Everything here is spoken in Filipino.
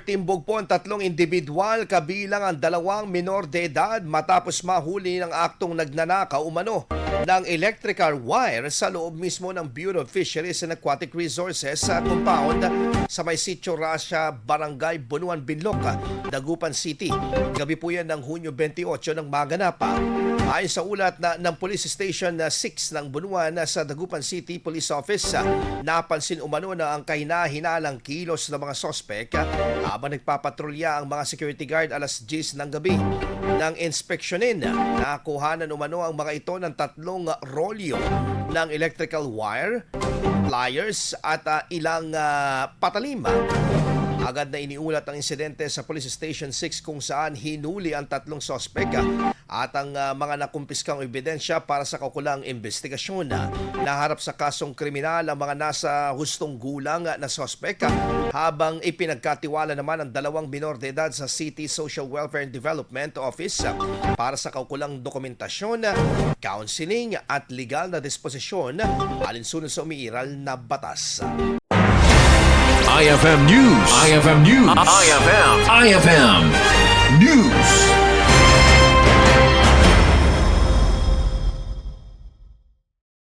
Timbog po ang tatlong individual kabilang ang dalawang minor de edad matapos mahuli ng aktong nagnanakaw umano ng electrical wire sa loob mismo ng Bureau of Fisheries and Aquatic Resources sa compound sa may Sitio Rasha, Barangay Bunuan, Binloc, Dagupan City. Gabi po yan ng Hunyo 28 ng maganap. Ayon sa ulat ng Police Station 6 ng Bunuan sa Dagupan City Police Office, napansin umano na ang kahina-hinalang kilos ng mga sospek habang nagpapatrolya ang mga security guard alas 10 ng gabi. Nang inspeksyonin, nakuhanan umano ang mga ito ng tatlong rolyo ng electrical wire, pliers at ilang patalim. Agad na iniulat ang insidente sa Police Station 6 kung saan hinuli ang tatlong sospek at ang mga nakumpiskang ebidensya para sa kaukulang investigasyon. Naharap sa kasong kriminal ang mga nasa hustong gulang na sospek habang ipinagkatiwala naman ang dalawang minor de edad sa City Social Welfare and Development Office para sa kaukulang dokumentasyon, counseling at legal na disposisyon alinsunod sa umiiral na batas. IFM News. IFM News. IFM.